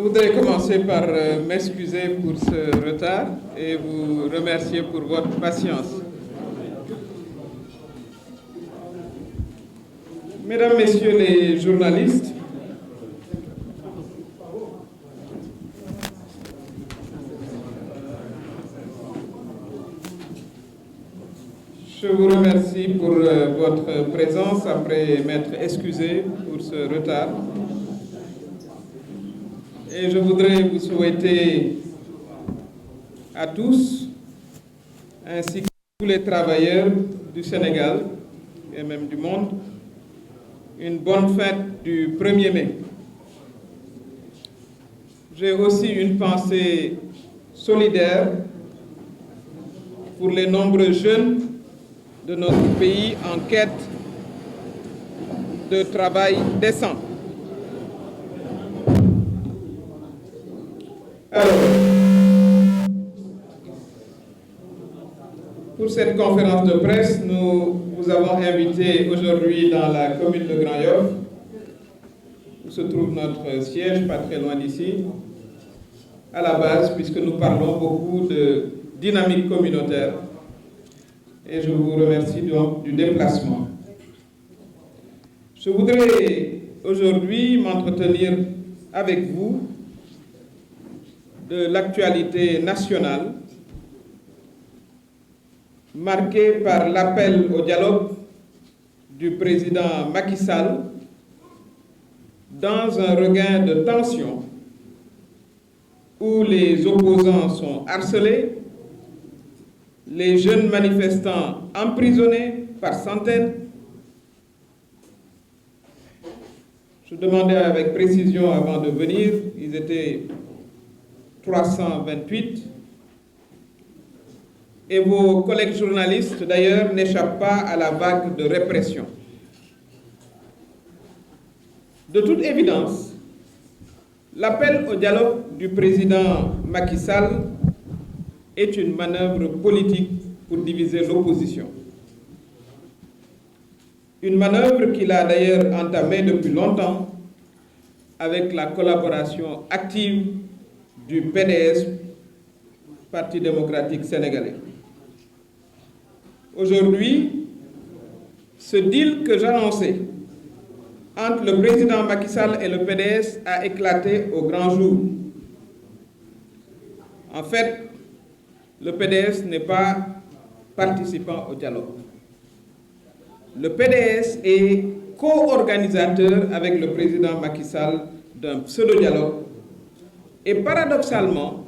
voudrais commencer par m'excuser pour ce retard et vous remercier pour votre patience. Mesdames, Messieurs les journalistes, je vous remercie pour votre présence après m'être excusé pour ce retard. Et je voudrais vous souhaiter à tous, ainsi que tous les travailleurs du Sénégal et même du monde, une bonne fête du 1er mai. J'ai aussi une pensée solidaire pour les nombreux jeunes de notre pays en quête de travail décent. Alors, pour cette conférence de presse, nous vous avons invité aujourd'hui dans la commune de Grand Yoff, où se trouve notre siège, pas très loin d'ici, à la base, puisque nous parlons beaucoup de dynamique communautaire. Et je vous remercie donc du déplacement. Je voudrais aujourd'hui m'entretenir avec vous de l'actualité nationale, marquée par l'appel au dialogue du président Macky Sall dans un regain de tension où les opposants sont harcelés, les jeunes manifestants emprisonnés par centaines. Je demandais avec précision avant de venir, ils étaient 328. Et vos collègues journalistes, d'ailleurs, n'échappent pas à la vague de répression. De toute évidence, l'appel au dialogue du président Macky Sall est une manœuvre politique pour diviser l'opposition. Une manœuvre qu'il a d'ailleurs entamée depuis longtemps avec la collaboration active du PDS, Parti démocratique sénégalais. Aujourd'hui, ce deal que j'annonçais entre le président Macky Sall et le PDS a éclaté au grand jour. En fait, le PDS n'est pas participant au dialogue. Le PDS est co-organisateur avec le président Macky Sall d'un pseudo-dialogue. Et paradoxalement,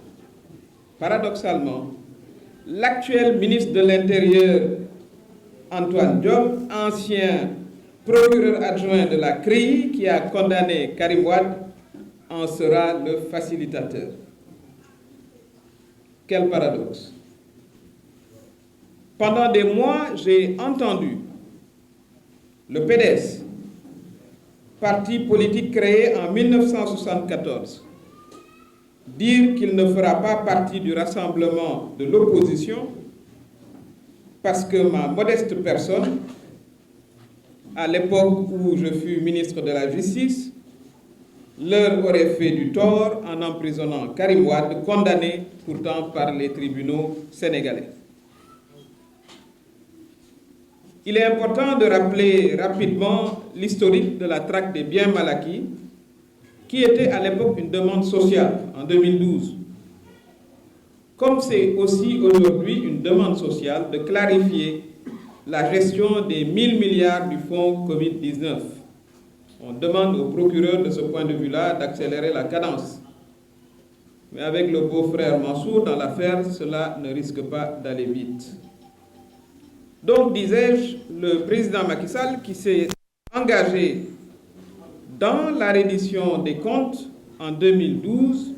l'actuel ministre de l'Intérieur, Antoine Diop, ancien procureur adjoint de la CREI, qui a condamné Karim Wade, en sera le facilitateur. Quel paradoxe. Pendant des mois, j'ai entendu le PDS, parti politique créé en 1974, dire qu'il ne fera pas partie du rassemblement de l'opposition parce que ma modeste personne, à l'époque où je fus ministre de la Justice, leur aurait fait du tort en emprisonnant Karim Wade, condamné pourtant par les tribunaux sénégalais. Il est important de rappeler rapidement l'historique de la traque des biens mal acquis, qui était à l'époque une demande sociale en 2012. Comme c'est aussi aujourd'hui une demande sociale de clarifier la gestion des 1000 milliards du fonds Covid-19. On demande au procureur de ce point de vue-là d'accélérer la cadence. Mais avec le beau-frère Mansour dans l'affaire, cela ne risque pas d'aller vite. Donc, disais-je, le président Macky Sall, qui s'est engagé dans la reddition des comptes en 2012,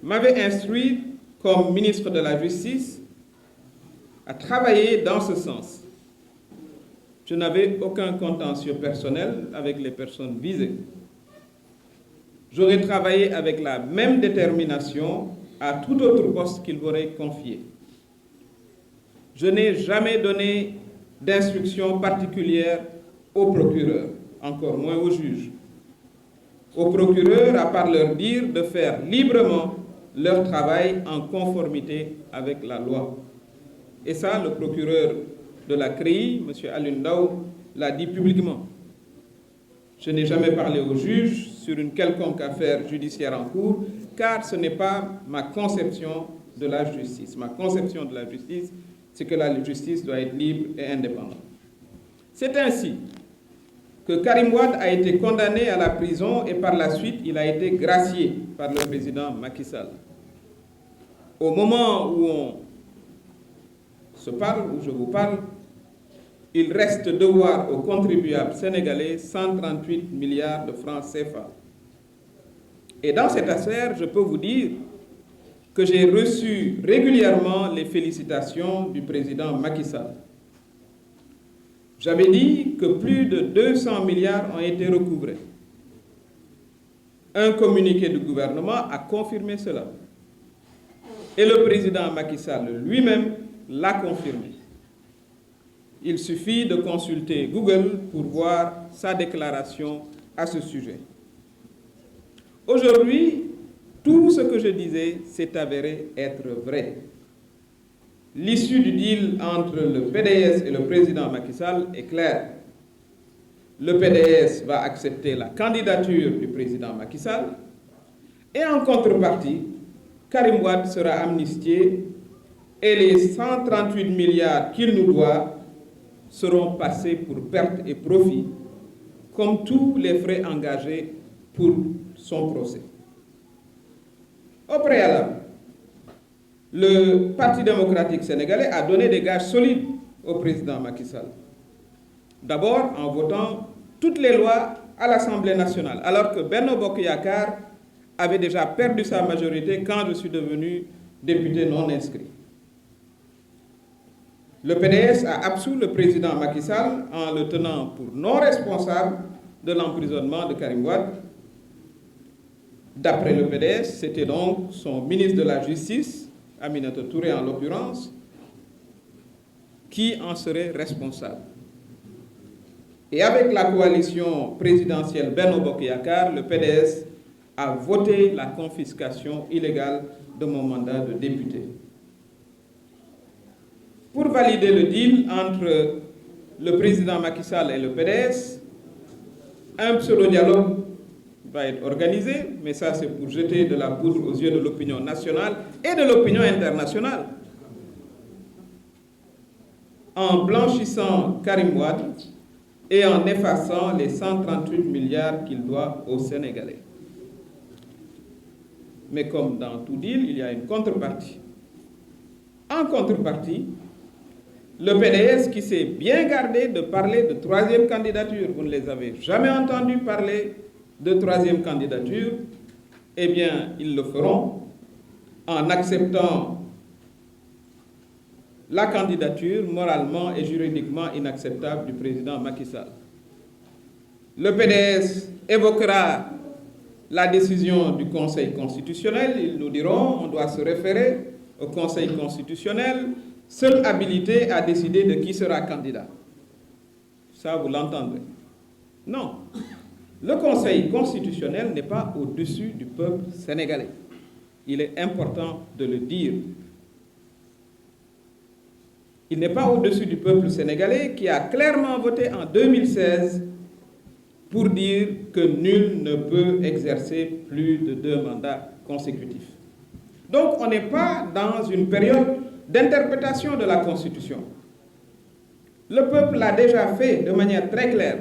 m'avait instruit comme ministre de la Justice à travailler dans ce sens. Je n'avais aucun contentieux personnel avec les personnes visées. J'aurais travaillé avec la même détermination à tout autre poste qu'il m'aurait confié. Je n'ai jamais donné d'instruction particulière au procureur, encore moins au juge. aux procureurs, à part leur dire de faire librement leur travail en conformité avec la loi. Et ça, le procureur de la CREI, M. Alioune Ndao, l'a dit publiquement. Je n'ai jamais parlé au juge sur une quelconque affaire judiciaire en cours, car ce n'est pas ma conception de la justice. Ma conception de la justice, c'est que la justice doit être libre et indépendante. C'est ainsi que Karim Wade a été condamné à la prison et par la suite, il a été gracié par le président Macky Sall. Au moment où on se parle, où je vous parle, il reste devoir aux contribuables sénégalais 138 milliards de francs CFA. Et dans cette affaire, je peux vous dire que j'ai reçu régulièrement les félicitations du président Macky Sall. J'avais dit que plus de 200 milliards ont été recouvrés. Un communiqué du gouvernement a confirmé cela. Et le président Macky Sall lui-même l'a confirmé. Il suffit de consulter Google pour voir sa déclaration à ce sujet. Aujourd'hui, tout ce que je disais s'est avéré être vrai. L'issue du deal entre le PDS et le président Macky Sall est claire. Le PDS va accepter la candidature du président Macky Sall et en contrepartie, Karim Wade sera amnistié et les 138 milliards qu'il nous doit seront passés pour perte et profit, comme tous les frais engagés pour son procès. Au préalable, le Parti démocratique sénégalais a donné des gages solides au président Macky Sall. D'abord en votant toutes les lois à l'Assemblée nationale, alors que Benno Bokk Yakaar avait déjà perdu sa majorité quand je suis devenu député non inscrit. Le PDS a absous le président Macky Sall en le tenant pour non responsable de l'emprisonnement de Karim Wade. D'après le PDS, c'était donc son ministre de la Justice, Aminata Touré en l'occurrence, qui en serait responsable. Et avec la coalition présidentielle Benno Bokk Yakaar, le PDS a voté la confiscation illégale de mon mandat de député. Pour valider le deal entre le président Macky Sall et le PDS, un pseudo-dialogue va être organisé, mais ça c'est pour jeter de la poudre aux yeux de l'opinion nationale et de l'opinion internationale. En blanchissant Karim Wade et en effaçant les 138 milliards qu'il doit aux Sénégalais. Mais comme dans tout deal, il y a une contrepartie. En contrepartie, le PDS qui s'est bien gardé de parler de troisième candidature, vous ne les avez jamais entendus parler de troisième candidature, eh bien, ils le feront en acceptant la candidature moralement et juridiquement inacceptable du président Macky Sall. Le PDS évoquera la décision du Conseil constitutionnel. Ils nous diront on doit se référer au Conseil constitutionnel, seul habilité à décider de qui sera candidat. Ça, vous l'entendrez. Non. Le Conseil constitutionnel n'est pas au-dessus du peuple sénégalais. Il est important de le dire. Il n'est pas au-dessus du peuple sénégalais qui a clairement voté en 2016 pour dire que nul ne peut exercer plus de 2 mandats consécutifs. Donc on n'est pas dans une période d'interprétation de la Constitution. Le peuple l'a déjà fait de manière très claire.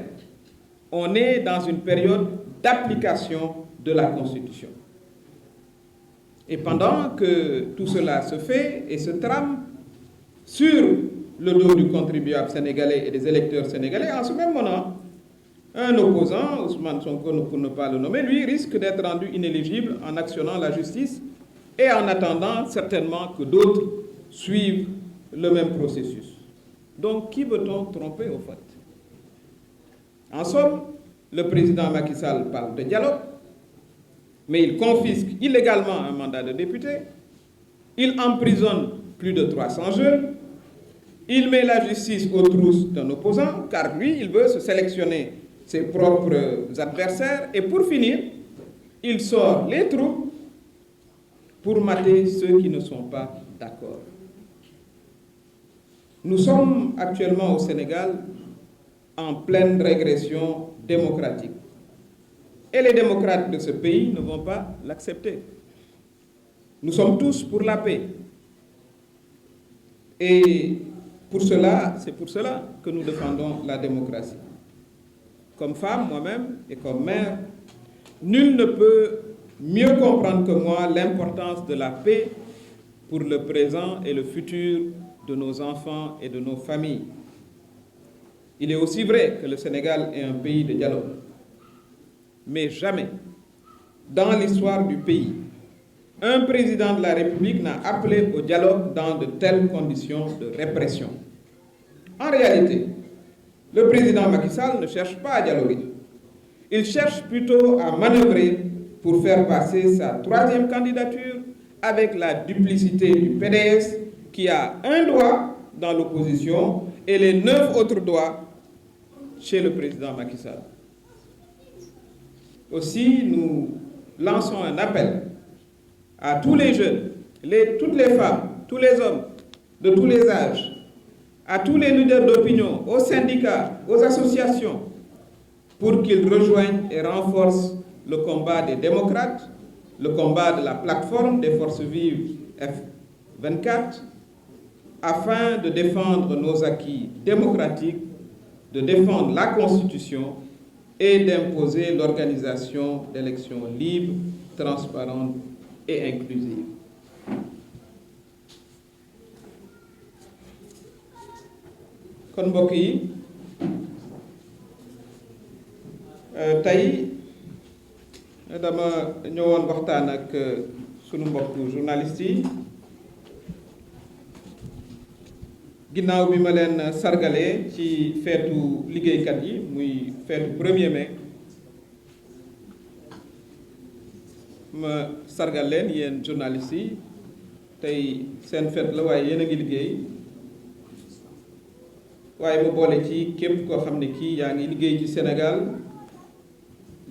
On est dans une période d'application de la Constitution. Et pendant que tout cela se fait et se trame sur le dos du contribuable sénégalais et des électeurs sénégalais, en ce même moment, un opposant, Ousmane Sonko pour ne pas le nommer, lui risque d'être rendu inéligible en actionnant la justice et en attendant certainement que d'autres suivent le même processus. Donc, qui veut-on tromper au fait? En somme, le président Macky Sall parle de dialogue, mais il confisque illégalement un mandat de député, il emprisonne plus de 300 jeunes, il met la justice aux trousses d'un opposant, car lui, il veut se sélectionner ses propres adversaires, et pour finir, il sort les troupes pour mater ceux qui ne sont pas d'accord. Nous sommes actuellement au Sénégal en pleine régression démocratique. Et les démocrates de ce pays ne vont pas l'accepter. Nous sommes tous pour la paix. Et c'est pour cela que nous défendons la démocratie. Comme femme, moi-même, et comme mère, nul ne peut mieux comprendre que moi l'importance de la paix pour le présent et le futur de nos enfants et de nos familles. Il est aussi vrai que le Sénégal est un pays de dialogue. Mais jamais, dans l'histoire du pays, un président de la République n'a appelé au dialogue dans de telles conditions de répression. En réalité, le président Macky Sall ne cherche pas à dialoguer. Il cherche plutôt à manœuvrer pour faire passer sa troisième candidature avec la duplicité du PDS qui a un doigt dans l'opposition et les 9 autres doigts chez le président Macky Sall. Aussi, nous lançons un appel à tous les jeunes, toutes les femmes, tous les hommes de tous les âges, à tous les leaders d'opinion, aux syndicats, aux associations, pour qu'ils rejoignent et renforcent le combat des démocrates, le combat de la plateforme des forces vives F24, afin de défendre nos acquis démocratiques, de défendre la Constitution et d'imposer l'organisation d'élections libres, transparentes et inclusives. Kon mbokk yi tey dama ñëwoon waxtaan ak sunu mbokku journalistes yi ginnaaw bi ma leen sargalee ci feetu liggéeykat yi muy feetu 1er mai ma sargal leen yéen journalistes yi tey seen feet la waaye yéen a ngi liggéey waaye ma boole ci képp koo xam ne kii yaa ngi liggéey ci Sénégal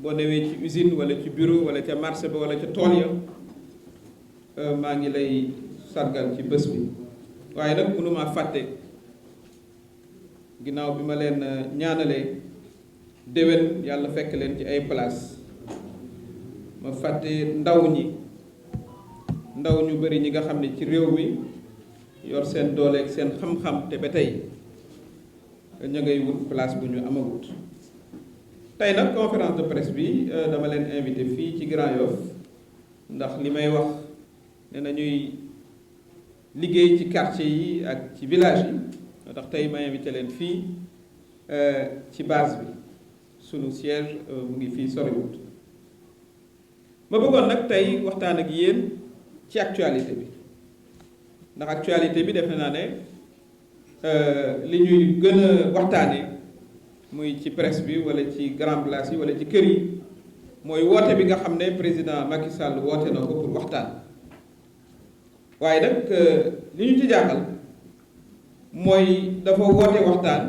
boo newee ci usine wala ci bureau wala ca marché ba wala ca tool ya maa ngi lay sargal ci bés bi waaye nag mënuma fàtte ginnaaw bi ma leen ñaanalee déwén yàlla fekk leen ci ay place ma fàtte ndaw ñu bari ñi nga xam ne ci réew mi yor seen dooleeg seen xam-xam te ba tey ña ngay wut place bu ñu amagut tey nag conférence de presse bi dama leen invité fii ci Grand Yoff ndax li may wax ne na ñuy liggéey ci quartier yi ak ci village yi ndax tey ma invité leen fii ci base bi sunu siège mu ngi fii soriwut ma bëggoon nag tey waxtaan ak yéen ci actualité bi ndax actualité bi defe naa ne li ñuy gën a waxtaane muy ci presse bi wala ci grand place yi wala ci kër yi mooy woote bi nga xam ne président Macky Sall woote na ko pour waxtaan waaye nag li ñu ci jaaxal mooy dafa woote waxtaan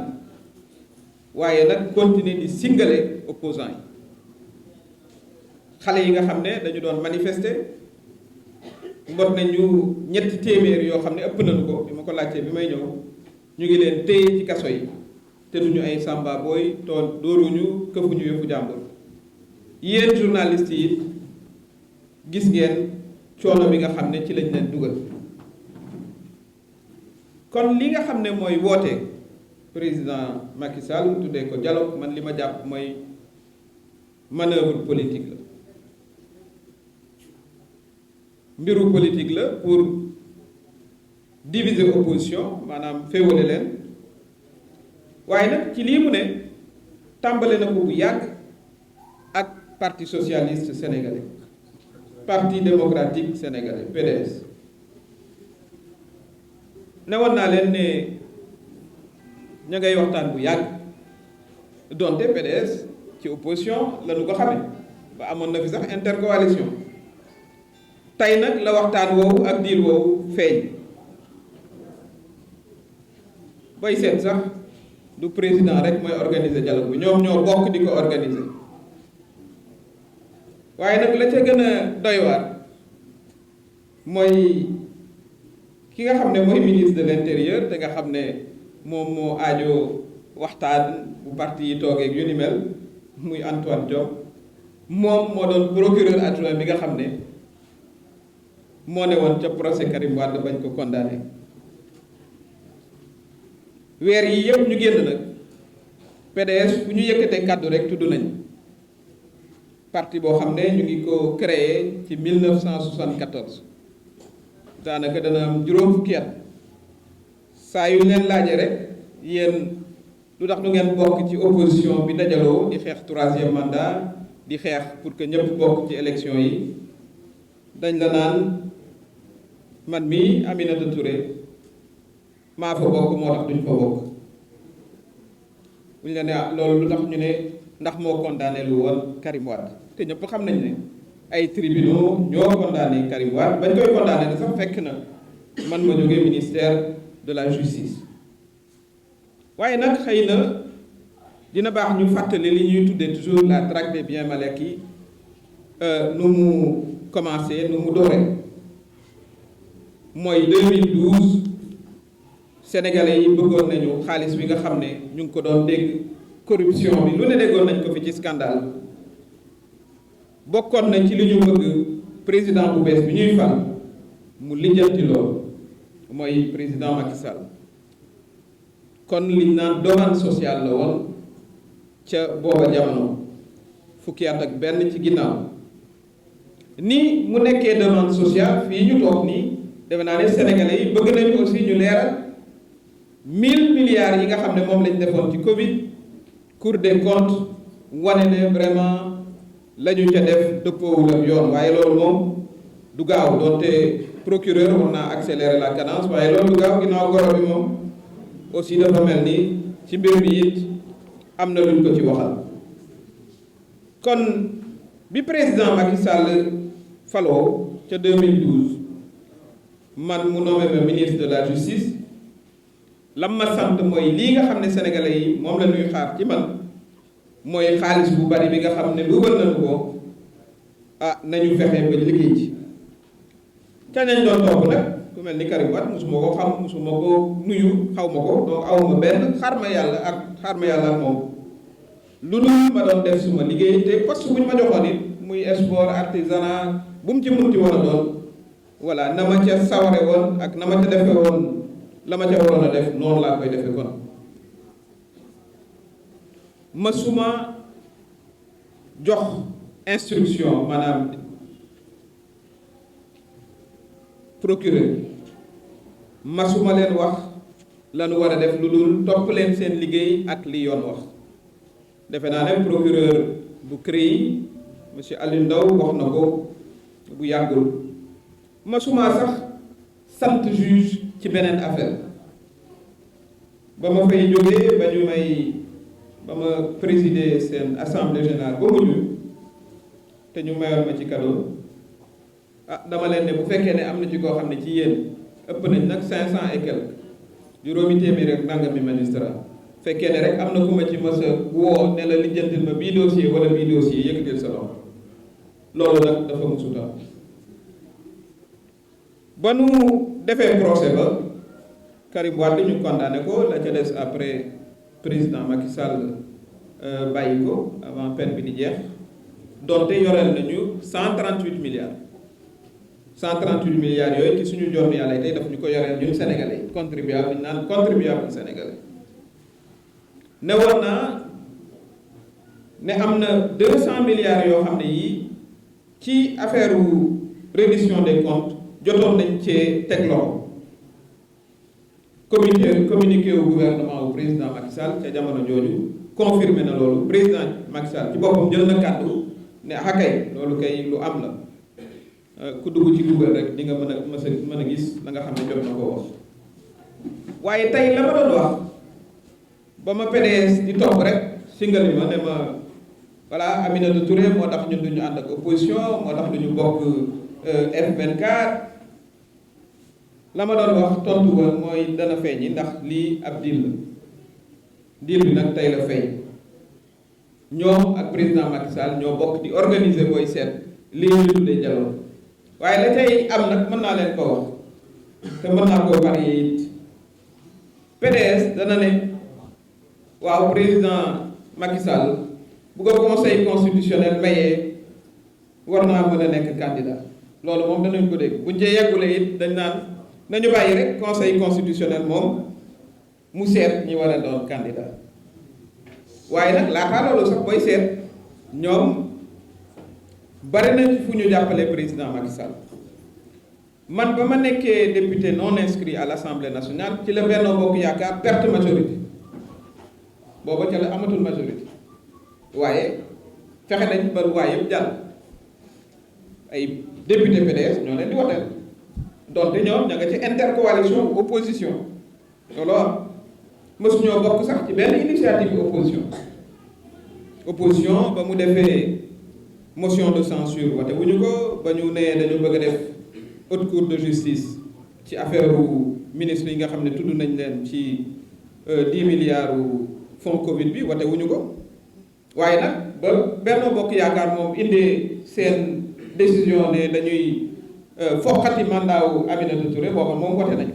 waaye nag continuer di singale opposants yi xale yi nga xam ne dañu doon manifester mbot nañu 300 yoo xam ne ëpp nañu ko bi ma ko laajtee bi may ñëw ñu ngi leen téye ci kaso yi te duñu ay samba booy tool dóoruñu këfuñu yëfu jàmbur yéen journalistes yi gis ngeen coono bi nga xam ne ci lañ leen dugal kon li nga xam ne mooy woote président Macky Sall tuddee ko dialogue man li ma jàpp mooy manœuvre politique la mbiru politique la pour diviser opposition maanaam féewale leen waaye nag ci lii mu ne tàmbale na ko bu yàgg ak parti socialiste sénégalais parti démocratique sénégalais PDS ne woon naa leen ne ña ngay waxtaan bu yàgg donte PDS ci opposition la ñu ko xamee ba amoon na fi sax intercoalition tey nag la waxtaan woowu ak diir woowu feeñ bay seet sax du président rek mooy organiser dialogue bi ñoom ñoo bokk di ko organiser waaye nag la ca gën a doy waar mooy ki nga xam ne mooy ministre de l'intérieur te nga xam ne moom moo aajo waxtaan bu parti yi toogeeg yu ni mel muy Antoine Diome moom moo doon procureur adjoint bi nga xam ne moo ne woon ca procès Karim Wade bañ ko condamné weer yi yëpp ñu génn nag PDS fu ñu yëkkatee kàddu rek tudd nañ parti boo xam ne ñu ngi ko créé ci 1974 daanaka dana am juróom fukki at saa yu leen laajee rek yéen lu tax du ngeen bokk ci opposition bi dajaloo di xeex 3e mandat di xeex pour que ñëpp bokk ci élection yi dañ la naan man mii Aminata Touré maa fa bokk moo tax duñ fa bokk buñ la ne loolu lu tax ñu ne ndax moo condamné lu woon Karim Wade te ñëpp xam nañ ne ay tribunaux ñoo condamné Karim Wade bañ koy condamné ne sax fekk na man ma jógee ministère de la justice waaye nag xëy na dina baax ñu fàttali li ñuy tuddee toujours la traque des biens mal acquis nu mu commencé nu mu dooree mooy 2012 sénégalais yi bëggoon nañu xaalis bi nga xam ne ñu ngi ko doon dégg corruption bi lu ne déggoon nañ ko fi ci scandale bokkoon nañ ci li ñu bëgg président bu bees bi ñuy fal mu lijjanti loolu mooy président Macky Sall kon liñ naan demande sociale la woon ca booba jamono fukki at ak benn ci ginnaaw ni mu nekkee demande sociale fii ñu toog nii defe naa ne sénégalais yi bëgg nañu aussi ñu leeral 1000 milliards yi nga xam ne moom lañ defoon ci Covid Cour des comptes wane ne vraiment la ñu ca def dëppoowul ak yoon waaye loolu moom du gaaw doonte procureur war naa accélérer la cadence waaye loolu du gaaw ginnaaw goro bi moom aussi dafa mel ni ci mbir mi it am na luñ ko ci waxal kon bi président Macky Sall faloo ca 2012 man mu nommé ma ministre de la justice lam ma sant mooy lii nga xam ne sénégalais yi moom la ñuy xaar ci man mooy xaalis bu bari bi nga xam ne luubal nañu ko nañu fexe ba liggéey ci ca nañ doon topp nag ku mel ni Karim Wade musuma ko xam musuma ko nuyu xaw ma ko donc awma benn xaar ma yàlla ak moom lu dul ma doon def suma liggéey te poste bu ñu ma joxoon it muy sport artisanat bu mu ci munti war a doon voilà na ma ca saware woon ak na ma ca defe woon la ma ca waroon a def noonu laa koy defe kon masuma jox instruction maanaam procureur masuma leen wax lanu war a def lu dul topp leen seen liggéey ak li yoon wax defe naa ne procureur bu CREI monsieur Aliou Ndao wax na ko bu yàggul masuma sax sant juge ci beneen affaire ba ma fay jógee ba ma présider seen assemblée générale ba mujj te ñu mayoon ma ci cadeau dama leen ne bu fekkee ne am na ci koo xam ne ci yéen ëpp nañ nag 500 et quelques juróomi téeméer ak nangami magistrat fekkee ne rek am na ku ma ci mës a woo ne la lijjantil ma bii dossier wala bii dossier yëkkatil sa loxo loolu nag dafa musuta ba nu defee procès ba Karim Wade ñu condamné ko la ca des après président Macky Sall bàyyi ko avant peine bi di jeex donte yoreel nañu 138 milliards 138 milliards yooyu ci suñu jox yàlla tey daf ñu ko yoreel ñun sénégalais contribuable ñu naan contribuable sénégalais ne woon naa ne am na 200 milliards yoo xam ne yii ci affaire reddition des comptes jotoon nañ cee teg loxo communiqué au gouvernement au président Macky Sall ca jamono jooju confirmé na loolu président Macky Sall ci boppam jël na kàddu ne kay loolu kay lu am la ku dugg ci Google rek di nga mën a gis la nga xam ne jot na koo wax waaye tey la ma doon wax ba ma PDS di topp rek singali ma ne ma voilà Aminata Touré moo tax ñun duñu ànd ak opposition moo tax duñu bokk F24 la ma doon wax tontu ba mooy dana feeñi ndax lii ab deal la deal bi nag tey la feeñ ñoom ak président Macky Sall ñoo bokk di organiser booy seet lii ñu tuddee dialogue waaye la tey am nag mën naa leen ko wax te mën naa koo varier it PDS dana ne waaw président Macky Sall bu ko conseil constitutionnel mayee war naa mën a nekk candidat loolu moom danañ ko dégg buñ cee yeggulee it dañ naan nañu bàyyi rek conseil constitutionnel moom mu seet ñi war a doon candidat waaye nag laataa loolu sax booy seet ñoom bari nañ fu ñu jàppale président Macky Sall man ba ma nekkee député non inscrit à l'Assemblée nationale ci la Benno Bokk Yaakaar perte majorité booba ca la amatul majorité waaye fexe nañ ba loi yëpp jàll ay député PDS ñoo leen di woteel donte ñoom ña nga ci intercoalition opposition loolu am mësuñoo bokk sax ci benn initiative opposition ba mu defee motion de censure wate wuñu ko ba ñu nee dañu bëgg a def haute cour de justice ci affaire ministre yi nga xam ne tudd nañ leen ci 10 milliards fonds Covid bi wate wuñu ko waaye nag ba Benno Bokk Yaakaar moom indee seen décision ne dañuy foqati mandat wu Aminata Touré booba moom wote nañ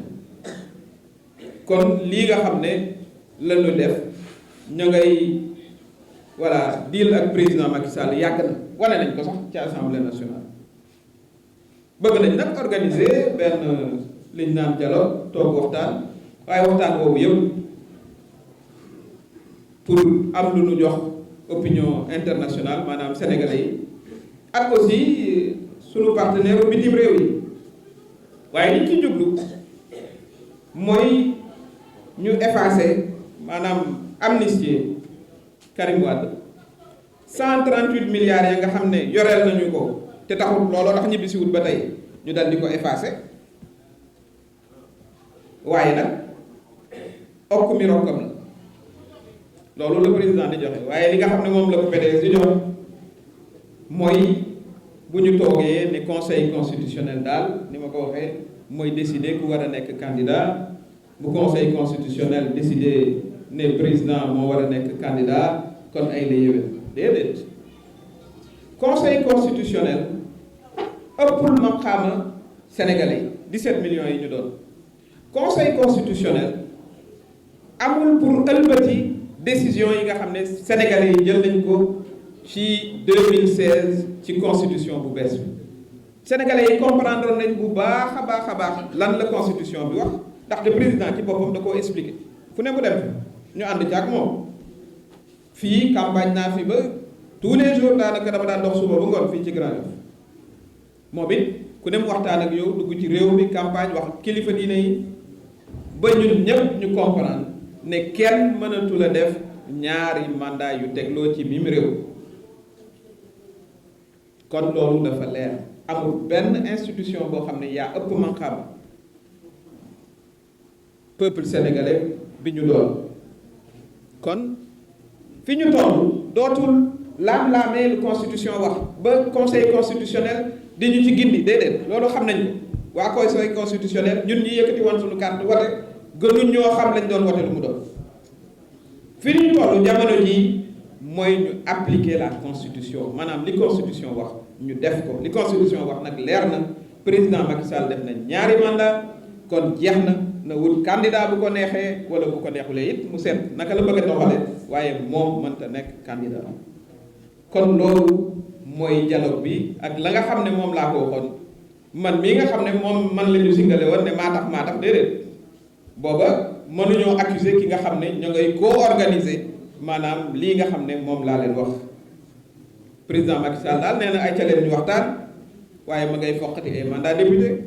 kon lii nga xam ne lañu def ña ngay voilà deal ak président Macky Sall yàgg na wane nañ ko sax ci assemblée nationale bëgg nañ nag organiser benn liñ naan dialogue toog waxtaan waaye waxtaan boobu yëpp pour am lu ñu jox opinion internationale maanaam sénégalais yi ak aussi sunu partenaire bitim réew yi waaye liñ ci jublu mooy ñu effacer maanaam amnistier Karim Wade 138 milliards ya nga xam ne yoreel nañu ko te taxul looloo tax ñibbisiwut ba tey ñu dal di ko effacer waaye nag okk mi rokkam la loolu la président di joxe waaye li nga xam ne moom la ko PDS di jox mooy bu ñu toogee ne conseil constitutionnel daal ni ma ko waxee mooy décider ku war a nekk candidat bu conseil constitutionnel décider ne président moo war a nekk candidat kon ay la yéwén déedéet conseil constitutionnel ëppul maqaama sénégalais yi 17 millions yi ñu doon conseil constitutionnel amul pour ëlbati décision yi nga xam ne sénégalais yi jël nañ ko ci 2016 ci constitution bu bees bi sénégalais yi comprendre nañ bu baax a baax lan la constitution bi wax ndaxte président ci boppam da koo expliqué fu ne mu dem ñu ànd ci ak moom fii campagne naa fi ba tous les jours daanaka dama daan dox suba ba ngoon fii ci Grand Yoff moom it ku ne mu waxtaan ak yow dugg ci réew mi campagne wax kilifa diine yi ba ñun ñëpp ñu comprendre ne kenn mënatu la def ñaari mandat yu tegloo ci mim réew kon loolu dafa leer amul benn institution boo xam ne yaa ëpp man-xam peuple sénégalais bi ñu doon kon fi ñu toll dootul laam-laamee lu constitution wax ba conseil constitutionnel di ñu ci gindi déedéet loolu xam nañ ko waa conseil constitutionnel ñun ñu yëkkati woon suñu carte wote gënuñ ñoo xam lañ doon wote lu mu doon fi ñu toll jamono jii mooy ñu appliquer la constitution maanaam li constitution wax ñu def ko li constitution wax nag leer na président Macky Sall def na ñaari mandat kon jeex na wut candidat bu ko neexee wala bu ko neexulee it mu seet naka la bëgg a doxale waaye moom mënta nekk candidat kon loolu mooy dialogue bi ak la nga xam ne moom laa ko waxoon man mii nga xam ne moom man la ñu singale woon ne maa tax déedéet booba mënuñoo accuser ki nga xam ne ñoo ngay co-organiser maanaam lii nga xam ne moom laa leen wax président Macky Sall daal nee na ay caleen ñu waxtaan waaye ma ngay foqati ay mandat député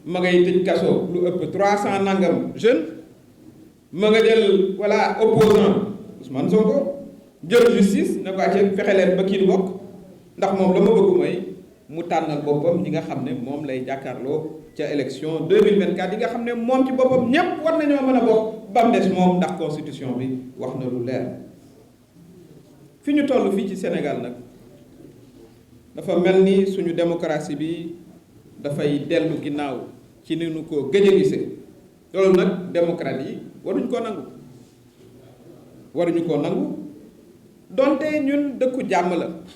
ma ngay tëj kaso lu ëpp 300 nangam jeune ma nga jël voilà opposant Ousmane Sonko jël justice ne ko acce fexe leen ba kii du bokk ndax moom la ma bëgg mooy mu tànnal boppam ñi nga xam ne moom lay jàkkaarloo ca élection 2024 yi nga xam ne moom ci boppam ñépp war nañoo mën a bokk ba mu des moom ndax constitution bi wax na lu leer fi ñu toll fii ci Sénégal nag dafa mel ni suñu démocratie bi dafay dellu ginnaaw ci ni nu ko gëj a gisee loolu nag démocrate yi waruñu koo nangu donte ñun dëkku jàmm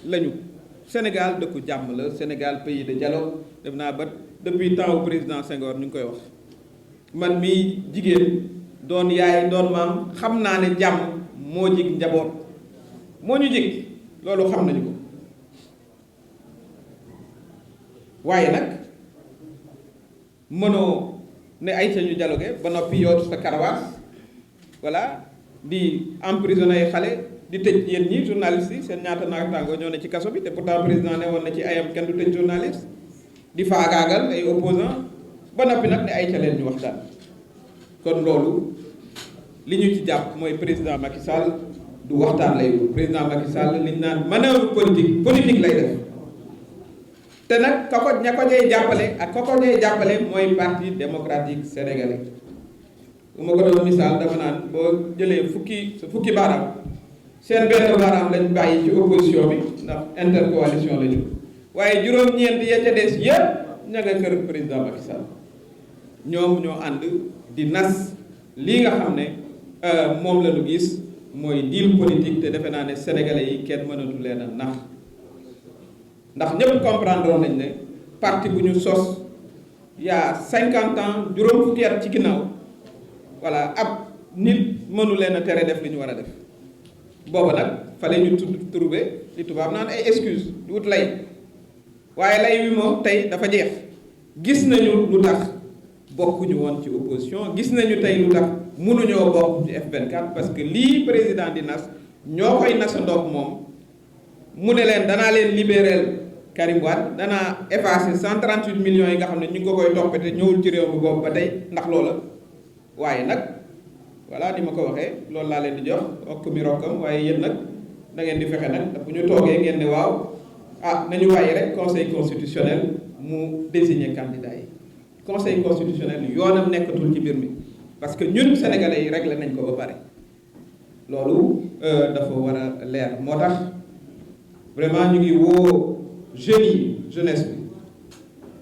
lañu Sénégal dëkku jàmm la, Sénégal pays de dialogue. Dem naa ba depuis temps au président Senghor ñu ngi koy wax man mii jigéen doon yaay doon maam xam naa ne jàmm moo jig njaboot moo ñu jig loolu xam nañu ko waaye nag mënoo ne ay ca ñu dialogué ba noppi yootu sa karawaas voilà di emprisonné ay xale di tëj yéen ñi journalistes yi seen ñaata naataango ñoo ne ci kaso bi te pourtant président ne woon na ci ayam kenn du tëj journaliste di faagaagal ay opposants ba noppi nag ne ay ca leen ñu waxtaan kon loolu li ñu ci jàpp mooy président Macky Sall du waxtaan lay wut président Macky Sall li ñu naan manœuvre politique lay def te nag ña ko ñay jàppale ak ko ñay jàppale mooy parti démocratique sénégalais bu ma ko doon misaal dama naan boo jëlee fukki baaraam seen benn baaraam lañ bàyyi ci opposition bi ndax intercoalition la ñu waaye juróom-ñeent ya ca des yëpp ña nga kër président Macky Sall ñoom ñoo ànd di nas lii nga xam ne moom la ñu gis mooy deal politique te defe naa ne sénégalais yi kenn mënatu leen a nax ndax ñëpp comprendre nañ ne parti bu ñu sos yaa 50 ans juróom fukki at ci ginnaaw voilà ab nit mënu leen a tere def li ñu war a def booba nag fale ñu trouver li tubaab naan ay excuse di wut lay waaye lay wi moom tey dafa jeex gis nañu lu tax bokkuñu woon ci opposition gis nañu tey lu tax mënuñoo bokk ci F24 parce que lii président di nas ñoo koy nasandoog moom mu ne leen danaa leen libérer Karim Wade danaa effacer 138 millions yi nga xam ne ñu ngi ko koy toppate ñëwul ci réew mi boobu ba tey ndax loola waaye nag voilà ni ma ko waxee loolu laa leen di jox okk mi rokkam waaye yéen nag da ngeen di fexe nag bu ñu toogee ngeen ne waaw nañu bàyyi rek conseil constitutionnel mu désigner candidat yi conseil constitutionnel yoonam nekkatul ci mbir mi parce que ñun sénégalais yi réglé nañ ko ba pare loolu dafa war a leer moo tax vraiment ñu ngi woo jeunes yi jeunesse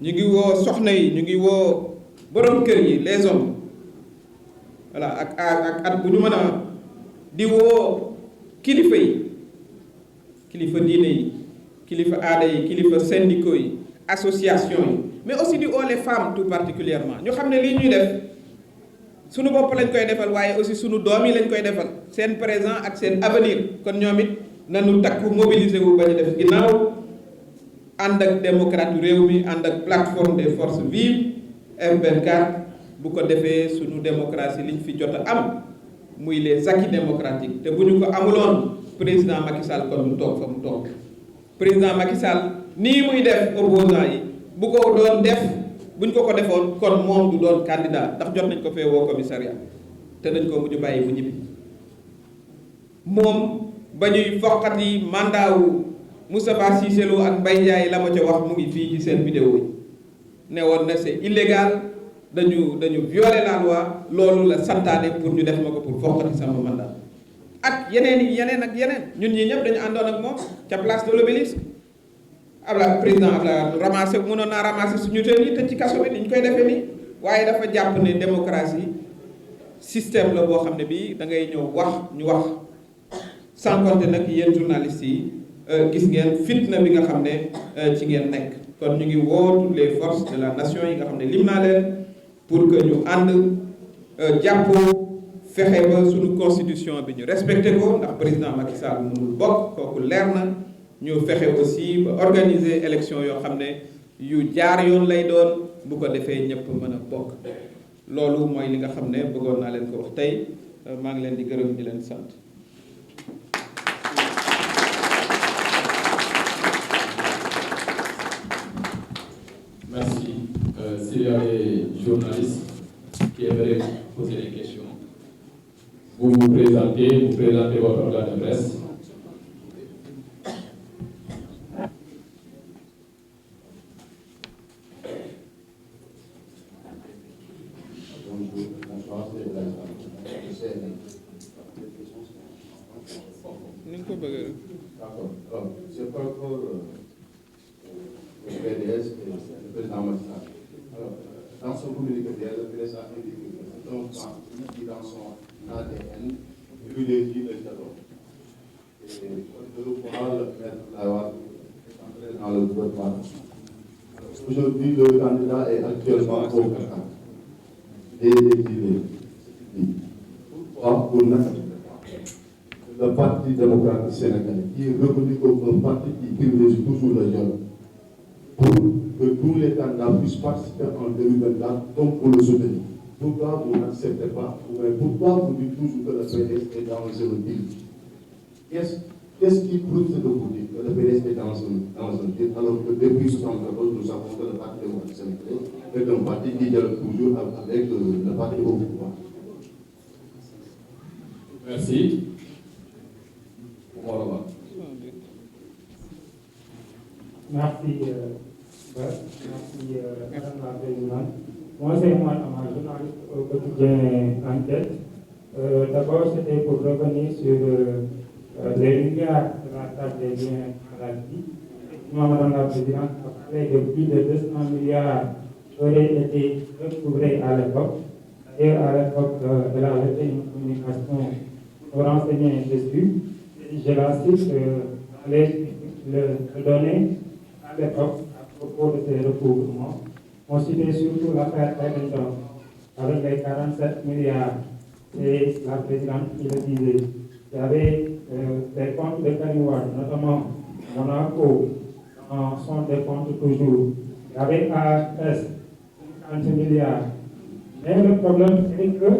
bi ñu ngi woo soxna yi ñu ngi woo borom kër yi les hommes voilà ak at bu ñu mën a di woo kilifa yi kilifa diine yi kilifa aada yi kilifa syndicaux yi association yi mais aussi di woo les femmes tout particulièrement ñu xam ne lii ñuy def sunu bopp lañ koy defal waaye aussi sunu doom yi lañ koy defal seen présent ak seen avenir kon ñoom it nañu takku mobiliser wu bañ a def ginnaaw ànd ak démocrate réew mi ànd ak plateforme des forces vives F24 bu ko defee sunu démocratie liñ fi jot a am muy les acquis démocratiques te bu ñu ko amuloon président Macky Sall kon du toog fa mu toog président Macky Sall nii muy def opposant yi bu ko doon def buñ ko defoon kon moom du doon candidat ndax jot nañ ko fee woo commissariat te dañ ko mujj bàyyi bu ñibbi moom ba ñuy foqati mandat wu Moustapha Cissé Lo ak Mbaye Ndiaye la ma ca wax mu ngi fii ci seen vidéo yi ne woon na c'est illégal dañu violer la loi loolu la santaane pour ñu def ma ko pour foqati sama mandat ak yeneen ak yeneen ñun ñii ñëpp dañu àndoon ak moom ca place de l'Obélisque président Abdoulaye ramassé mënoon naa ramassé suñu teel yi te ci kaso bi ni ñu koy defee nii waaye dafa jàpp ne démocratie système la boo xam ne bii da ngay ñëw wax ñu wax sans compter nag yéen journalistes yi gis ngeen fitna bi nga xam ne ci ngeen nekk kon ñu ngi woo toutes les forces de la nation yi nga xam ne lim naa leen pour que ñu ànd jàppoo fexe ba suñu constitution bi ñu respecté ko ndax président Macky Sall mënul bokk kooku leer na ñu fexe aussi ba organiser élection yoo xam ne yu jaar yoon lay doon bu ko defee ñëpp mën a bokk loolu mooy li nga xam ne bëggoon naa leen ko wax tey maa ngi leen di gërëm di leen sant. Merci. S'il y a des journalistes qui aimeraient poser des questions, vous présentez votre organe de presse. D'accord. Alors, c'est par rapport au PDS et le président Macky Sall. Alors, dans son communiqué, le président a indiqué que c'est un plan qui, dans son ADN, privilégie le dialogue. Et le pouvoir, le maître Lawal est en train dans le gouvernement. Aujourd'hui, le candidat est actuellement au Qatar. Et pourquoi pour le Parti démocratique sénégalais, qui est reconnu comme un parti qui privilégie toujours le jeune, pour que tous les candidats puissent participer en 2024, donc pour le soutenir. Pourquoi vous n'acceptez pas, pourquoi vous dites toujours que le PDS est dans le deal? Qu'est-ce qui prouve ce que vous dites, que le PDS est dans un deal, alors que depuis 1974, nous savons que le Parti démocratique sénégalais est un parti qui dialogue toujours avec le parti au pouvoir. Merci. Merci, Madame la Présidente. Moi, c'est moi, journaliste au quotidien Enquête. D'abord, c'était pour revenir sur les milliards de la taxe des biens à la vie. Moi, Madame la Présidente, a parlé de plus de 200 milliards qui auraient été recouvrés à l'époque. Et à l'époque, elle a fait une communication pour renseigner dessus. Je la cite, le donner à l'époque à propos de ces recouvrements. On citait surtout l'affaire Edmonton avec les 47 milliards. C'est la présidente qui le disait. Il y avait des comptes de Karim Wade, notamment Monaco, sont des comptes toujours. Il y avait AFS, 50 milliards. Mais le problème, c'est que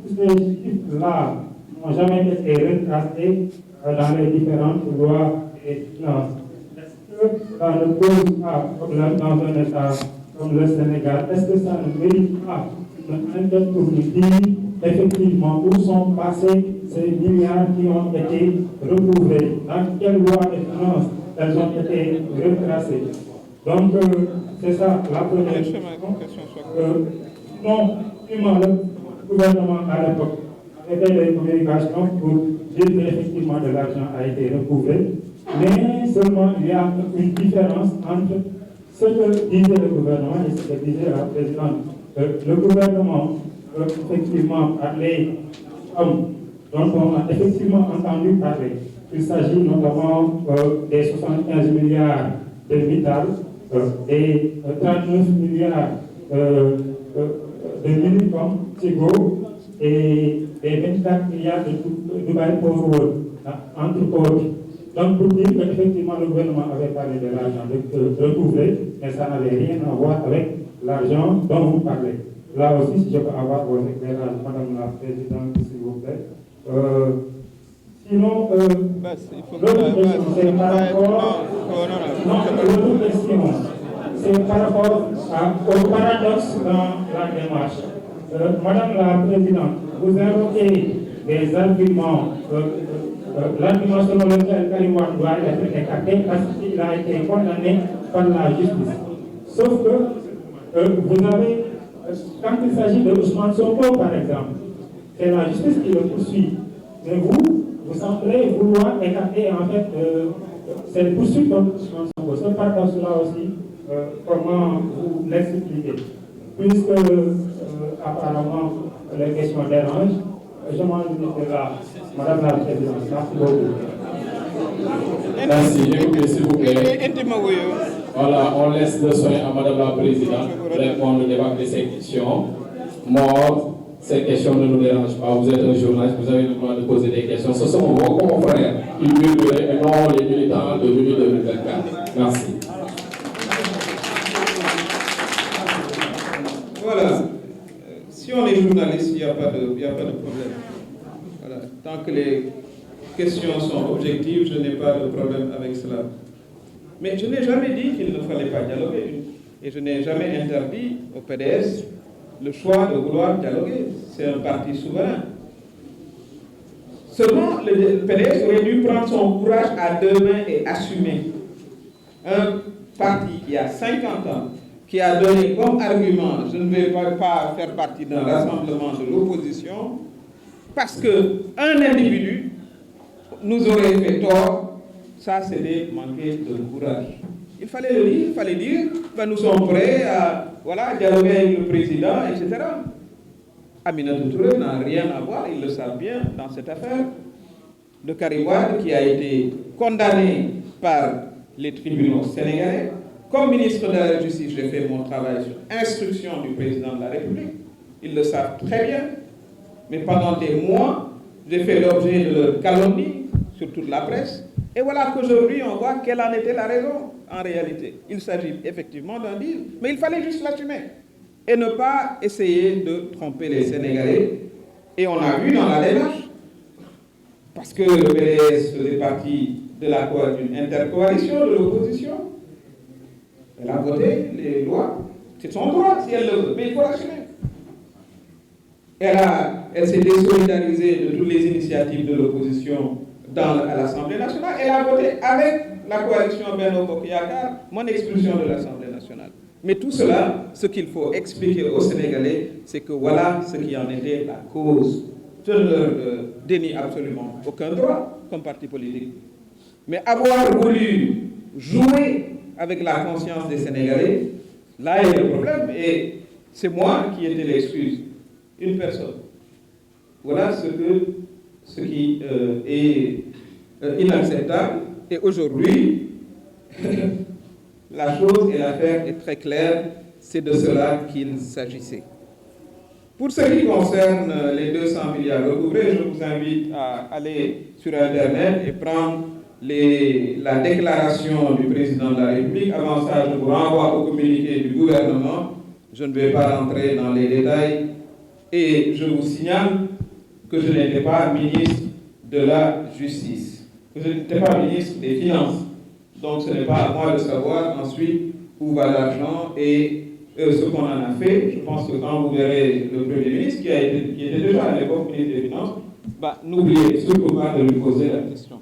tous ces chiffres-là n'ont jamais été retracés dans les différentes lois et finances. Est-ce que ça ne pose pas problème dans un État comme le Sénégal? Est-ce que ça ne mérite pas une enquête pour nous dire effectivement où sont passés ces milliards qui ont été recouvrés? Dans quelle loi de finances elles ont été retracées? Donc, c'est ça la première question. Non, le gouvernement à l'époque avait des communications pour dire qu'effectivement de l'argent a été recouvré, mais seulement il y a une différence entre ce que disait le gouvernement et ce que disait la présidente. Le gouvernement effectivement parler dont on a effectivement entendu parler. Il s'agit notamment des 75 milliards de Vital, des 39 milliards de Minicom, Tigo, et des 24 milliards de Dubaï Port World, entre autres. Donc, pour dire qu'effectivement, le gouvernement avait parlé de l'argent recouvré, mais ça n'avait rien à voir avec l'argent dont vous parlez. Là aussi, si je peux avoir vos éclairages, Madame la Présidente, s'il vous plaît. Sinon, l'autre question, c'est par rapport... Non, l'autre question, c'est par rapport au paradoxe dans la démarche. Madame la Présidente, vous invoquez des arguments, l'argument selon lequel Karim Wade doit être écarté parce qu'il a été condamné par la justice. Sauf que vous avez, quand il s'agit de Ousmane Sonko par exemple, c'est la justice qui le poursuit. Mais vous semblez vouloir écarter en fait cette poursuite de Ousmane Sonko. Ce paradoxe-là aussi, comment vous l'expliquez? Puisque apparemment les questions dérangent, je m'en limite là. Madame la Présidente, merci beaucoup. Merci, écoutez s'il vous plaît. Voilà, on laisse le soin à Madame la Présidente de répondre d'évacuer ces questions. Mort, ces questions ne nous dérangent pas. Vous êtes un journaliste, vous avez le droit de poser des questions. Ce sont vos confrères qui murmuraient et non les militants de 2024. Merci. Voilà. Si on est journaliste, il n'y a pas de problème. Voilà. Tant que les questions sont objectives, je n'ai pas de problème avec cela. Mais je n'ai jamais dit qu'il ne fallait pas dialoguer. Et je n'ai jamais interdit au PDS le choix de vouloir dialoguer. C'est un parti souverain. Seulement, le PDS aurait dû prendre son courage à deux mains et assumer. Un parti qui a 50 ans, qui a donné comme argument « je ne vais pas faire partie d'un rassemblement de l'opposition » parce qu'un individu nous aurait fait tort, ça c'était manquer de courage. Il fallait le dire, il fallait dire ben, nous sommes prêts à dialoguer avec le président, etc. Aminata Touré n'a rien à voir, ils le savent bien, dans cette affaire de Karim Wade qui a été condamné par les tribunaux sénégalais. Comme ministre de la Justice, j'ai fait mon travail sur instruction du président de la République. Ils le savent très bien. Mais pendant des mois, j'ai fait l'objet de leur calomnie sur toute la presse. Et voilà qu'aujourd'hui, on voit quelle en était la raison, en réalité. Il s'agit effectivement d'un deal, mais il fallait juste l'assumer. Et ne pas essayer de tromper les Sénégalais. Et on a vu dans la démarche, parce que le PDS faisait partie de d'une intercoalition de l'opposition, elle a voté les lois. C'est son droit si elle le veut, mais il faut l'assumer. Elle s'est désolidarisée de toutes les initiatives de l'opposition à l'Assemblée nationale. Elle a voté avec la coalition Benno Bokk Yakaar mon expulsion de l'Assemblée nationale. Mais tout cela, ce qu'il faut expliquer aux Sénégalais, c'est que voilà ce qui en était la cause. Je ne leur dénie absolument aucun droit comme parti politique. Mais avoir voulu jouer avec la conscience des Sénégalais, là il y a le problème. Et c'est moi qui étais l'excuse. Une personne. Voilà ce qui est inacceptable. Et aujourd'hui, la chose et l'affaire est très claire. C'est de cela qu'il s'agissait. Pour ce qui concerne les 200 milliards recouvrés, je vous invite à aller sur Internet et prendre la déclaration du président de la République. Avant ça, je vous renvoie au communiqué du gouvernement. Je ne vais pas rentrer dans les détails. Et je vous signale que je n'étais pas ministre de la Justice, que je n'étais pas ministre des Finances. Donc ce n'est pas à moi de savoir ensuite où va l'argent et ce qu'on en a fait. Je pense que quand vous verrez le Premier ministre, qui était déjà à l'époque ministre des Finances, n'oubliez surtout pas de lui poser la question.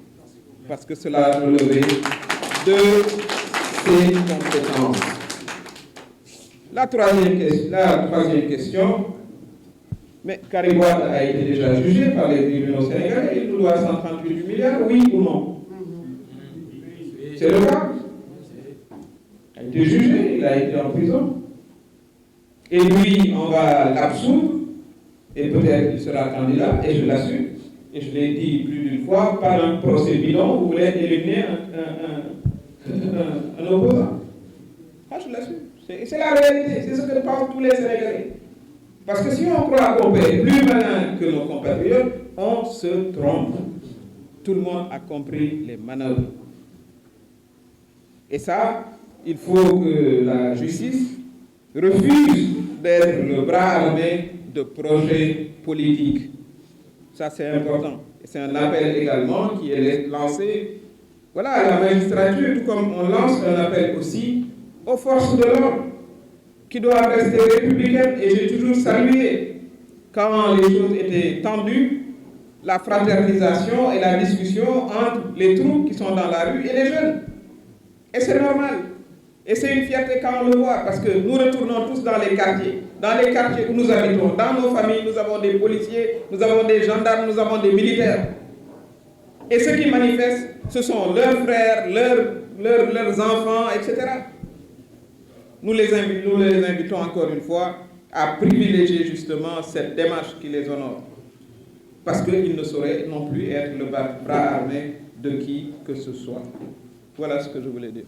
Parce que cela relevait de ses compétences. La troisième question, mais Karim Wade a été déjà jugé par les tribunaux sénégalais. Il nous doit 138 milliards, oui ou non? C'est le cas. Il a été jugé, il a été en prison. Et lui, on va l'absoudre, et peut-être il sera candidat, et je l'assume. Et je l'ai dit plus d'une fois, par un procès bidon, vous voulez éliminer un opposant. Ah, je l'assume. C'est la réalité, c'est ce que pensent tous les Sénégalais. Parce que si on croit qu'on est plus malin que nos compatriotes, on se trompe. Tout le monde a compris les manœuvres. Et ça, il faut que la justice refuse d'être le bras armé de projets politiques. Ça, c'est important. Et c'est un appel également qui est lancé à la magistrature, tout comme on lance un appel aussi aux forces de l'ordre, qui doivent rester républicaines. Et j'ai toujours salué, quand les choses étaient tendues, la fraternisation et la discussion entre les troupes qui sont dans la rue et les jeunes. Et c'est normal. Et c'est une fierté quand on le voit, parce que nous retournons tous dans les quartiers où nous habitons. Dans nos familles, nous avons des policiers, nous avons des gendarmes, nous avons des militaires. Et ceux qui manifestent, ce sont leurs frères, leurs enfants, etc. Nous les invitons encore une fois à privilégier justement cette démarche qui les honore. Parce qu'ils ne sauraient non plus être le bras armé de qui que ce soit. Voilà ce que je voulais dire.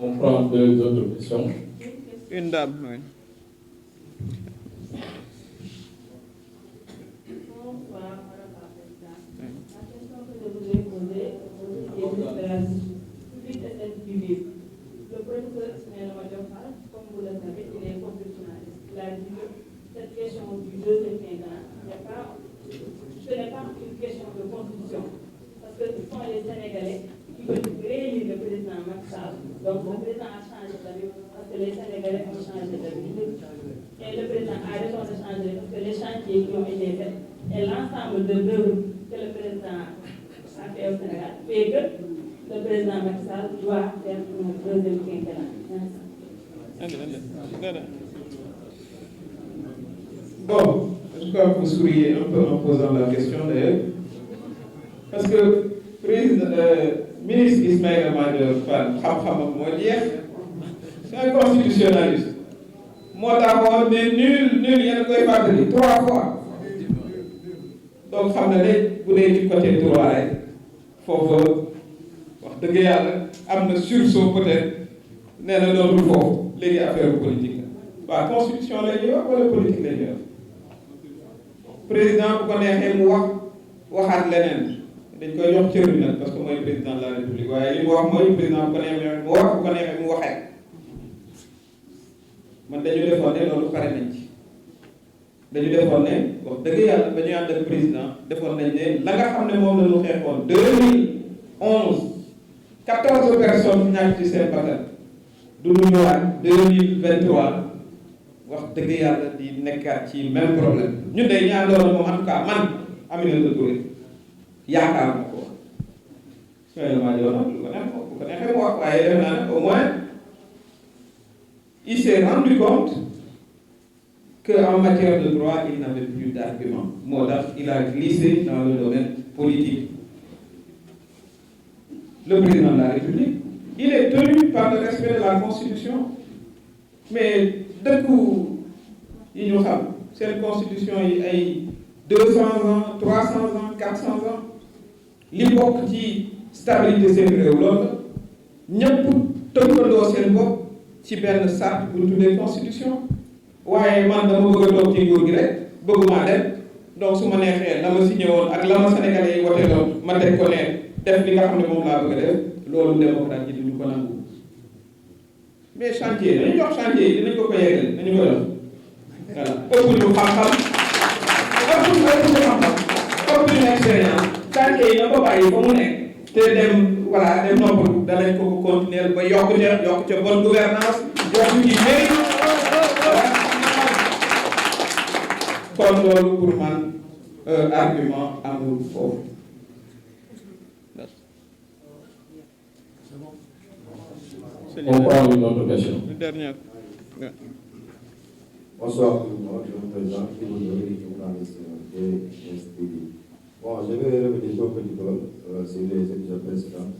On prend deux autres questions. Une dame, oui. Bonsoir, Madame la Présidente. La question que je voudrais poser est suite à cette visite. Le professeur Ismaël Madior, comme vous le savez, il est constitutionnaliste. Il a dit que cette question du deuxième quinquennat, ce n'est pas une question de constitution. Parce que ce sont les Sénégalais qui veulent réélire le président Macky Sall. Donc le président a changé d'avis parce que les Sénégalais ont changé d'avis. Et le président a raison de changer parce que les chantiers qui ont été faits et l'ensemble de l'œuvre que le président a fait au Sénégal fait que le président Macky Sall doit faire un deuxième quinquennat. Bon, je crois que vous souriez un peu en posant la question d'ailleurs. Parce que ministre Ismaël Madior Fall, c'est un constitutionnaliste. Moi d'abord, mais nul, il y a de quoi battre 3 fois. donc xam na ne bu dee ci côté droit rek foofu wax dëgg yàlla am na sursaut peut-être nee na dootul foofu léegi affaire bu politique la waaw constitution la ñuy wax wala politique la ñuy wax président bu ko neexee mu waxaat leneen dañ koy jox cër bi nag parce que mooy président de la république waaye li mu wax mooy président bu ko neexee mu wax bu ko neexee mu waxee man dañu defoon ne loolu pare nañ ci dañu defoon ne wax dëgg yàlla ba ñu ànd ak président defoon nañ ne la nga xam ne moom la ñu xeexoon 2011 14 personnes ñàkk ci seen bakkan du ñu ñëwaat 2023 wax dëgg yàlla di nekkaat ci même problème ñun de ñaan loolu moom en tout cas man Aminata Touré yaakaar na ko Ismaïla Madior nag lu ko neex bu ko neexee mu wax waaye def naa ne au moins il s'est rendu compte qu'en matière de droit il n'avait plus d'argument moo tax il a glissé dans le domaine politique. Le président de la République il est tenu par le respect de la Constitution mais dëkku yi ñu xam seen constitution yi ay 200 ans 300 ans 400 ans li bokk ci stabilité seen réew loolu la ñëpp tënkandoo seen bopp ci benn sart bu tuddee constitution waaye man dama bëgg a toog ci nguur gi rek bëgguma dem donc su ma neexee la ma signé woon ak la ma Sénégalais yi wote loon ma teg ko ne def li nga xam ne moom laa bëgg a def loolu démocrate yi duñu ko nangu mais chantier dañu jox chantier yi dinañ ko yeggal nañu ko def voilà ëpp ñu xam-xam ëpp ñu expérience chantier yi na ko bàyyi fa mu nekk te dem voilà dem noppalu danañ ko continuer ba yokk ca bonne gouvernance yokk ci mérite kon loolu pour man argument amul foofu. On prend une autre question. Une dernière. Bonsoir tout le monde, je me présente, je suis journaliste de STV. Bon, je vais revenir sur le petit peu sur les épisodes précédents.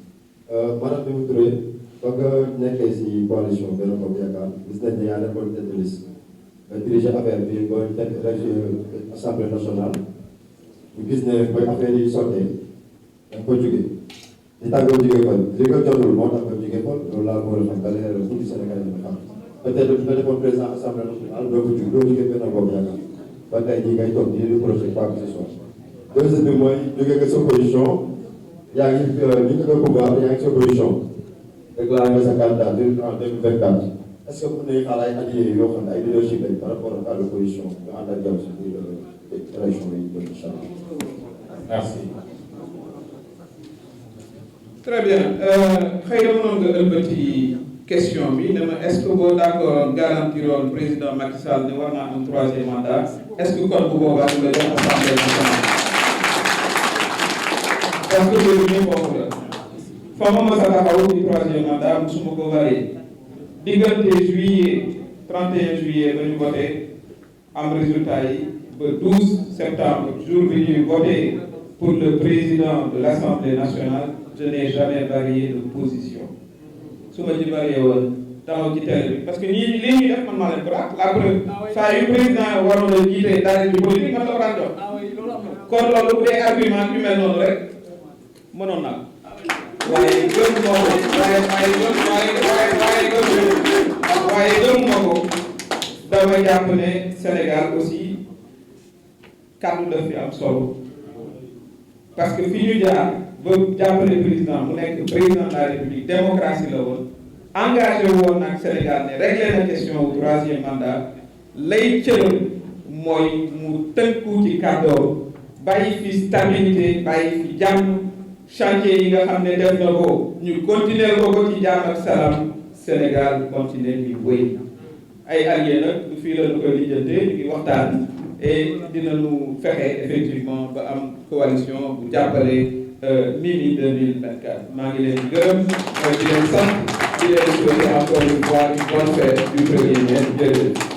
Madame Mimi Touré, ba nga nekkee si coalition Benno Bokk Yaakaar gis nañ ne yaa nekkoon tête de liste nga dirigé affaire bi ba teg assemblée nationale ñu gis ne ba affaire yi sottee dañ ko jóge li tax nga jógee kon li nga jotul moo tax nga jógee kon loolu laa ko xam nga leeral tuuti Sénégal yi nga xam peut-être bu nga defoon président assemblée nationale doo jógee Benno Bokk Yaakaar ba tey jii ngay toog di reprocher quoi que ce soit. Deuxième bi mooy jógee nga sa position yaa ngi ni nga pouvoir yaa ngi sa position déclaré nga sa candidature en 2024 est-ce que mën nañu xaar ay alliés yoo xam ne ay leadership lañ par rapport à l'opposition ñu ànd ak yow si biir élection yi jëm incha allah. Merci. Très bien xëy na mënoon nga ëlbati question bi ne ma est-ce que boo d'accord garantiroon président Macky Sall ne war naa am troisième mandat est-ce que kon bu boobaa du la jox assemblée nationale est-ce que loolu nii foofu la fa ma mës a taxaw ci troisième mandat musuma ko varié diggante juillet 31 juillet ba ñu voté am résultat yi ba 12 septembre jour bi ñuy voté pour le président de l'Assemblée nationale je n'ai jamais varié de position su ma ci varié woon taxaw ci télé bi parce que ñii lii ñuy def man maa leen ko la preuve saa yu président waroon a jiite dara ci politique man la ko daan jox kon loolu bu dee argument yu mel noonu rek mënoon naa waaye gëm ma ko waaye gëm ma ko dama jàpp ne Sénégal aussi kàddu daf fi am solo parce que fi ñu jaar ba jàppale président mu nekk président de la République démocratie la woon engagé woon nag Sénégal ne réglé na question wu troisième mandat lay cëram mooy mu tënku ci kàddoom bàyyi fi stabilité bàyyi fi jàmm chantier yi nga xam ne def na ko ñu continuer ko ci jàmm ak salaam Sénégal continuer di wéy ay alliés nag du fii la ñu koy lijjante ñu ngi waxtaan et dinañu fexe effectivement ba am coalition bu jàppale Mimi 2024 maa ngi leen di gërëm di leen sant di leen souhaiter encore une fois une bonne fête du 1er mai jërëjëf